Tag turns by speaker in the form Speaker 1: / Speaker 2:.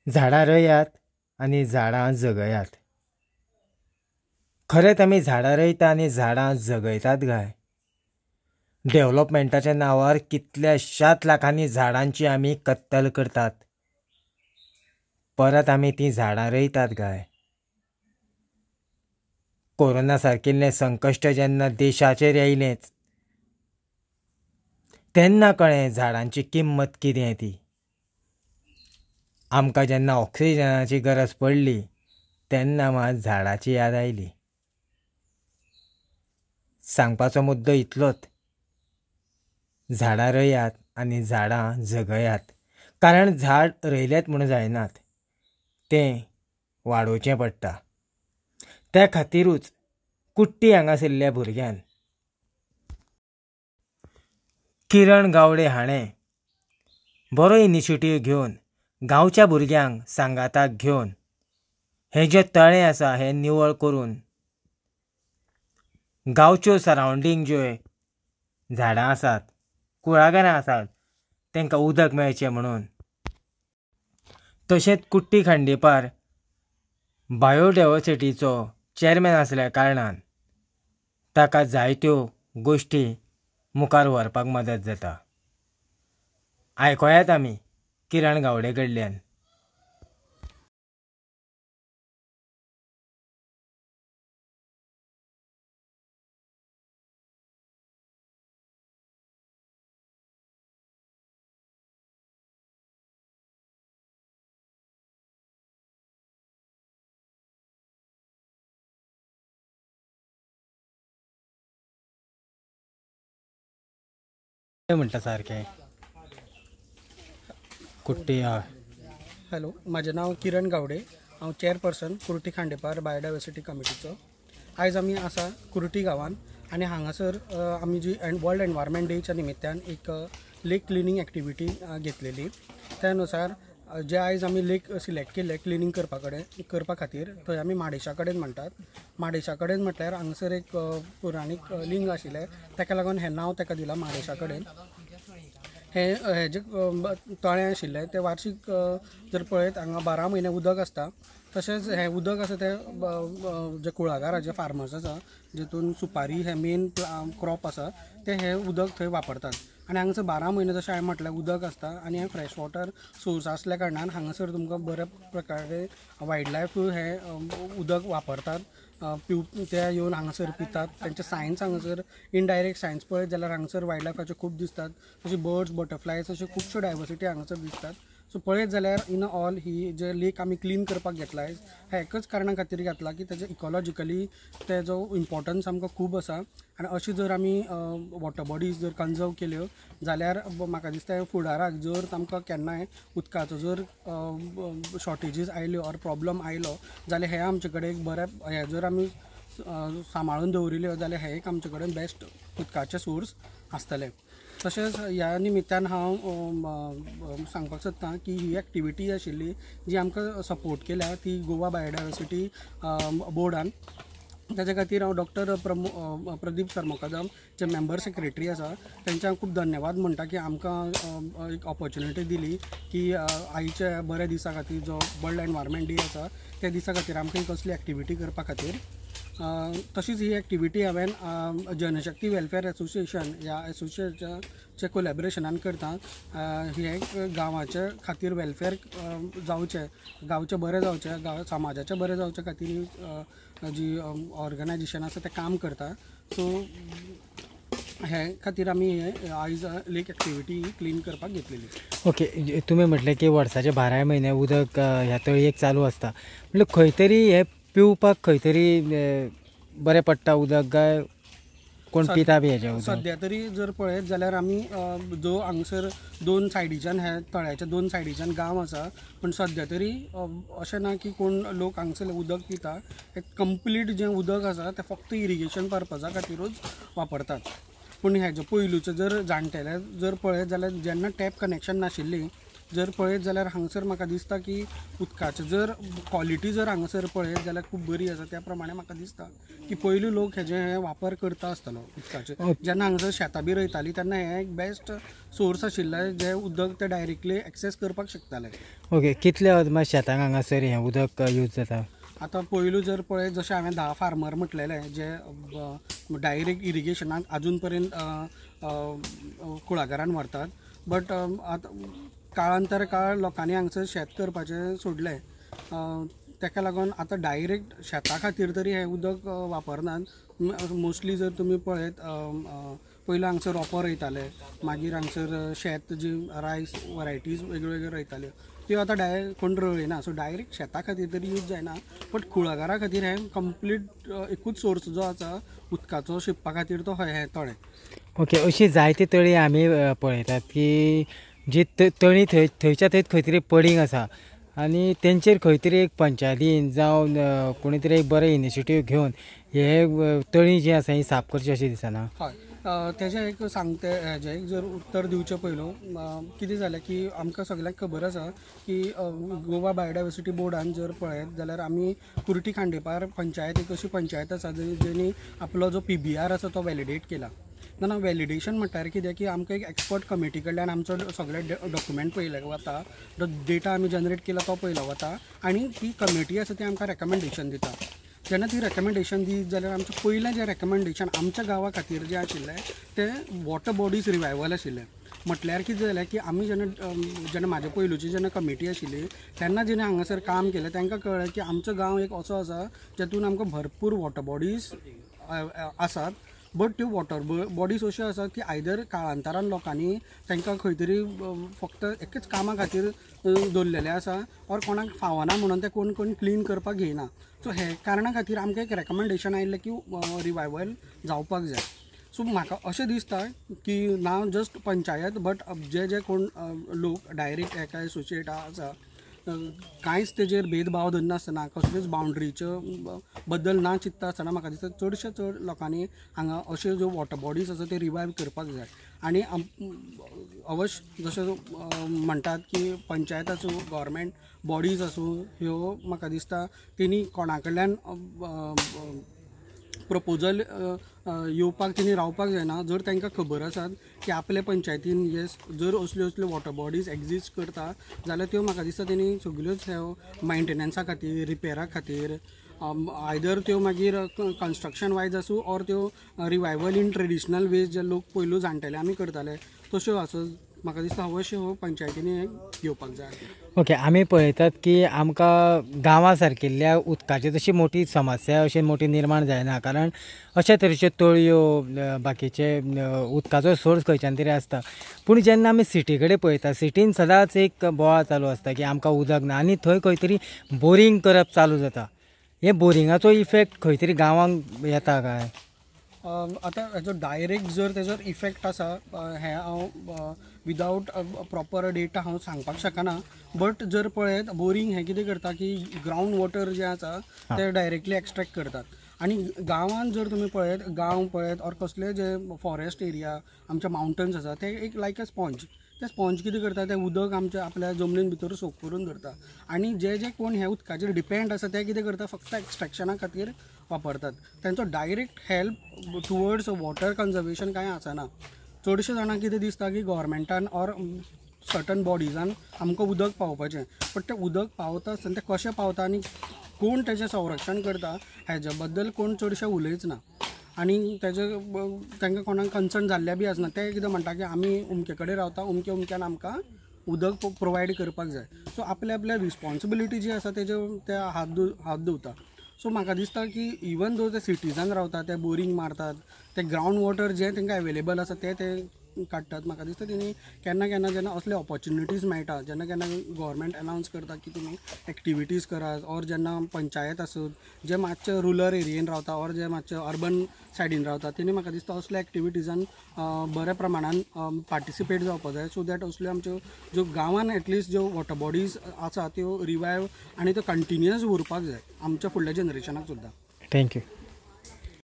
Speaker 1: झाडां रोयात आनी झाडां जगयात. खरेंच आमी झाडां रोयता आनी झाडां जगयतात काय? डेव्हलपमेंटाच्या नांवार कितल्याशाच लाखांनी झाडांची आमी कत्तल करतात. परत आमी ती झाडां रोयतात काय? कोरोना सारकिल्लें संकश्ट जेन्ना देशाचेर येयलेंच तेन्ना कळ्ळें झाडांची किंमत कितें ती. आमकां जेन्ना ऑक्सिजनाची गरज पडली तेन्ना मात झाडाची याद आयली. सांगपाचो मुद्दो इतलोच, झाडां रोयात आनी झाडां जगयात. कारण झाड रोयलेंच म्हूण जायनात, तें वाडोवचें पडटा. त्या खातीरूच कुट्टी हांगासरल्या भुरग्यान किरण गावडे हाणें बरो इनिशिएटीव घेवन गांवच्या भुरग्यांक सांगाताक घेवन हें जें तळें आसा हें निवळ करून गांवच्यो सरावंडींग ज्यो झाडां आसात, कुळागरां आसात, तांकां उदक मेळचें म्हणून. तशेंच कुट्टी खांडेपार बायोडायवर्सिटीचो चॅरमॅन आसल्या कारणान ताका जायत्यो गोश्टी मुखार व्हरपाक मदत जाता. आयकोयात आमी किरण गावडे कडल्यान. म्हणटा सारकें कुट्टी हय.
Speaker 2: हॅलो, माझे नाव किरण गावडे. हांव चेअरपर्सन कुर्टी खांडेपार बायोडायवर्सिटी कमिटीचो. आयज आमी आसा कुर्टी गांवान आनी हांगासर आमी जी वर्ल्ड एनवायरमेंट डेच्या निमित्यान एक लेक क्लिनिंग एक्टिविटी घेतलेली. त्या अनुसार जे आयज आमी लेक सिलेक्ट केले क्लिनिंग करपा खातीर, थंय आमी माडेशा कडेन म्हणटात. माडेशा कडेन म्हटल्यार हांगासर एक पुराणीक लिंग आशिल्लें, ताका लागून हें नांव ताका दिलां माडेशा कडेन. हे जे तळें आशिल्लें तें वार्षिक जर पळयत हांगा 12 म्हयने उदक आसता. तशेंच हें उदक आसा तें जे कुळागर जे फार्मर्स आसा जेतून सुपारी हें मेन क्रॉप आसा ते हें उदक थंय वापरतात. आनी हांगासर 12 म्हयने जशें हांवें म्हटलें उदक आसता आनी हें फ्रेश वॉटर सोर्स आसल्या कारणान हांगासर तुमकां बऱ्या प्रकारे वायल्ड लायफ हें उदक वापरतात. ते येवन हांगासर पितात. तेंचे सायन्स हांगासर इनडायरेक्ट सायन्स पळयत जाल्यार हांगासर वायल्ड लायफाचे खूब दिसतात. तशें बर्ड्स, बटरफ्लायज अशे खुबश्यो डायवर्सिटी हांगासर दिसतात. सो पळयत जाल्यार इन ऑल ही जे लेक आमी क्लीन करपाक घेतला हें एकच कारणा खातीर घेतला की तेजे इकॉलॉजिकली तेजो इम्पॉर्टन्स आमकां खूब आसा. आनी अशी जर आमी वॉटर बॉडीज जर कन्जर्व केल्यो जाल्यार म्हाका दिसता फुडाराक जर आमकां केन्नाय उदकाचो जर शॉर्टेजीस आयल्यो ऑर प्रॉब्लम आयलो जाल्यार हे आमचे कडेन एक बरे हे जर आमी सांबाळून दवरिल्ल्यो जाल्यार हे एक आमचे कडेन बेस्ट उदकाचे सोर्स आसतले. तशेंच ह्या निमित्यान हांव सांगपाक सोदतां की ही एक्टिविटी आशिल्ली जी आमकां सपोर्ट केल्या ती गोवा बायोडायवर्सिटी बोर्डान. ताचे खातीर हांव डॉक्टर प्रदीप सरमोकदम जे मेंबर सेक्रेटरी आसा तांचे हांव खूब धन्यवाद म्हणटा की आमकां एक ऑपॉर्च्युनिटी दिली की आयच्या बऱ्या दिसा खातीर जो वर्ल्ड एनवायरमेंट डे आसा त्या दिसा खातीर आमकां एक असली एक्टिविटी करपा खातीर. तशीच ही एक्टिविटी हांवें जनशक्ती वेलफेअर असोसिएशन ह्या एसोसिएशनाच्या कोलॅबरेशनान करता. हे गांवाचे खातीर वेलफेअर जावचें, गांवचें बरें जावचें, समाजाचें बरें जावचे खातीर जी ऑर्गनायजेशन आसा तें काम करता. सो हे खातीर आमी आयज लेक एक्टिविटी क्लीन करपाक घेतलेली.
Speaker 1: ओके, तुमी म्हटलें की वर्साचे 12 म्हयने उदक ह्या तळयेक चालू आसता. म्हणजे खंय तरी हे पिवपाक खंय तरी बरें पडटा उदक काय कोण पिता बी हेजें उदक?
Speaker 2: सद्या तरी जर पळयत जाल्यार आमी जो हांगसर दोन सायडीच्यान हे तळ्याच्या दोन सायडीच्यान गांव आसा, पण सद्या तरी अशें ना की कोण लोक हांगसर उदक पिता. हे कंप्लीट जें उदक आसा तें फक्त इरिगेशन पर्पजा खातीरूच वापरतात. पूण हेजे पयलूचे जर जाणटेले जर पळयत जाल्यार जेन्ना टॅप कनेक्शन नाशिल्ली जर पळयत जाल्यार हांगसर म्हाका दिसता की उदकाची जर क्वॉलिटी जर हांगसर पळयत जाल्यार खूब बरी आसा. त्या प्रमाणे म्हाका दिसता की पयलीं लोक हे वापर करता आसतलो उदकाचे. जेन्ना हांगसर शेतां बी रोयतालीं तेन्ना हें एक बेस्ट सोर्स आशिल्लें जे उदक ते डायरेक्टली एक्सेस करपाक शकताले.
Speaker 1: ओके, कितले अदमास शेतांक हांगासर हें उदक यूज जाता?
Speaker 2: आतां पयलू जर पळयत जशें हांवें 10 फार्मर म्हटलेले जे डायरेक्ट इरिगेशनाक आजून पर्यंत कुळागरान व्हरतात. बट आतां काळांतर काळ लोकांनी हांगसर शेत करपाचें सोडलें. ताका लागून आतां डायरेक्ट शेता खातीर तरी हें उदक वापरनात. मोस्टली जर तुमी पळयत पयलीं हांगसर रोंपो रोयताले, मागीर हांगसर शेत जी रायस वरायटीज वेगळ्यो वेगळ्यो रोयताल्यो त्यो आतां कोण रोयना. सो डायरेक्ट शेता खातीर तरी यूज जायना. बट कुळागरा खातीर हें कंप्लीट एकूच सोर्स जो आसा उदकाचो शिंपपा खातीर तो हे तळे.
Speaker 1: ओके, अशी जायती तळी आमी पळयतात की जी तळी थंयच्या थंय खंय तरी पडींग आसा आनी तेंचेर खंय तरी एक पंचायतीन जावं कोणी तरी एक बरें इनिशिएटीव घेवन हे तळी जी आसा ही साफ करची अशें दिसना?
Speaker 2: हय, तेजें एक सांगते हेजें एक जर उत्तर दिवचें पयलू कितें जालें की आमकां सगळ्यांक खबर आसा की गोवा बायोडायवर्सिटी बोर्डान जर पळयत जाल्यार आमी कुर्टी खांडेपार पंचायत एक अशी पंचायत आसा जेणी आपलो जो PBR आसा तो वॅलिडेट केला. ना वॅलिडेशन म्हणल्यार कितें की आमकां एक एक्सपर्ट कमिटी कडल्यान आमचो सगळे डॉक्युमेंट पळयले वता, डेटा आमी जनरेट केला तो पळयलो वता आनी ती कमिटी आसा ती आमकां रेकमेंडेशन दिता. जेन्ना ती रेकमेंडेशन दी जाल्यार आमचें पयलें जें रेकमेंडेशन आमच्या गांवा खातीर जें आशिल्लें तें वॉटर बॉडीज रिवायवल आशिल्लें. म्हटल्यार कितें जालें की आमी जेन्ना म्हाज्या पयलूची जेन्ना कमिटी आशिल्ली तेन्ना जेणे हांगासर काम केलें तांकां कळ्ळें की आमचो गांव एक असो आसा जातून आमकां भरपूर वॉटर बॉडीज आसात. बट त्यो वॉटर बॉडीज अश्यो आसात की आयदर काळांतरान लोकांनी तांकां खंय तरी फक्त एकच कामा खातीर दवरलेले आसा ऑर कोणाक फावना म्हणून ते कोण क्लीन करपाक घेयना. सो हे कारणां खातीर आमकां एक रेकमेंडेशन आयिल्लें की रिवायवल जावपाक जाय. सो म्हाका अशें दिसता की ना जस्ट पंचायत बट जे कोण लोक डायरेक्ट एका एसोसिएटा आसा कांयच तेजेर भेदभाव धरनासतना कसल्योच बाउंड्रीच्यो बद्दल ना चिंतता आसतना म्हाका दिसता चडशे चड लोकांनी हांगा अश्यो ज्यो वॉटर बॉडीज आसा ते रिवायव करपाक जाय. आनी अवश्य जशें म्हणटात की पंचायत आसूं गव्हर्मेंट बॉडीज आसूं ह्यो म्हाका दिसता तेणी कोणा कडल्यान प्रपोजल येवपाक तेणी रावपाक जायना. जर तांकां खबर आसात की आपले पंचायतीन येस जर असल्यो वॉटर बॉडीज एक्झिस्ट करता जाल्यार त्यो म्हाका दिसता तेणी सगळ्योच ह्यो मेंटेनन्सा खातीर रिपेरा खातीर आयदर त्यो मागीर कन्स्ट्रक्शन वायज आसूं ऑर त्यो रिवायवल इन ट्रेडिशनल वेज जे लोक पयलू जाणटेले आमी करताले तश्यो आसूं म्हाका दिसता अवश्य हो पंचायतींनी घेवपाक जाय.
Speaker 1: ओके, आमी पळयतात की आमकां गांवां सारकिल्ल्या उदकाची तशी मोठी समस्या अशी मोठी निर्माण जायना, कारण अशा तरेच्यो तळयो बाकीचे उदकाचो सोर्स खंयच्यान तरी आसता. पूण जेन्ना आमी सिटी कडेन पळयता सिटीन सदांच एक बोवाळ चालू आसता की आमकां उदक ना आनी थंय खंय तरी बोरींग करप चालू जाता. हे बोरिंगाचो इफेक्ट खंय तरी गांवांक येता काय?
Speaker 2: आतां हेजो डायरेक्ट जर तेजो इफेक्ट आसा हें हांव विदावट प्रॉपर डेटा हांव सांगपाक शकना. बट जर पळयत बोरींग हें कितें करता की ग्रावंड वॉटर जें आसा तें डायरेक्टली एक्सट्रॅक्ट करतात. आनी गांवांत जर तुमी पळयत गांव पळयत ऑर कसले जे फॉरेस्ट एरिया आमचे माउंटन्स आसा ते एक लायक अ स्पॉन्ज. ते स्पॉन्ज कितें करता तें उदक आमच्या आपल्या जमनीन भितर सोक करून धरता. आनी जे कोण ह्या उदकाचेर डिपेंड आसा ते कितें करता फक्त एक्सट्रॅक्शना खातीर वापरतात. तांचो direct help towards water conservation कांय आसना. चडशे जाणांक कितें दिसता की गव्हर्मेंटान ऑर सर्टन बॉडीजान आमकां उदक पावोवपाचें, बट तें उदक पावता आसतना तें कशें पावता आनी कोण तेजें संरक्षण करता हेजे बद्दल कोण चडशे उलयच ना. आनी तांकां कोणाक कन्सर्न जाल्ले बी आसना. ते कितें म्हणटा की आमी उमके कडेन रावता, उमक्यान आमकां उदक प्रोवायड करपाक जाय. सो आपल्या रिस्पॉन्सिबिलिटी जी आसा ते हात धुवता. सो म्हाका दिसता की इवन दो ते सिटीजान रावता ते बोरींग मारतात, ते ग्रावंड वॉटर जे तांकां अवेलेबल आसा ते काडटात. म्हाका दिसता तेणी केन्ना जेन्ना असले ऑपॉर्च्युनिटीज मेळटा, जेन्ना गव्हर्मेंट अनावन्स करता की तुमी एक्टिविटीज करात, ऑर जेन्ना पंचायत आसूं जे मातशे रुरल एरियेन रावता ऑर जे मातशे अर्बन सायडीन रावता तेणी म्हाका दिसता असल्या एक्टिविटीजान बऱ्या प्रमाणान पार्टिसिपेट जावपाक जाय. सो दॅट असल्यो आमच्यो ज्यो गांवान एटलिस्ट ज्यो वॉटर बॉडीज आसा त्यो रिवायव आनी त्यो कंटिन्युअस उरपाक जाय आमच्या फुडल्या जनरेशनाक सुद्दां.
Speaker 1: थँक्यू.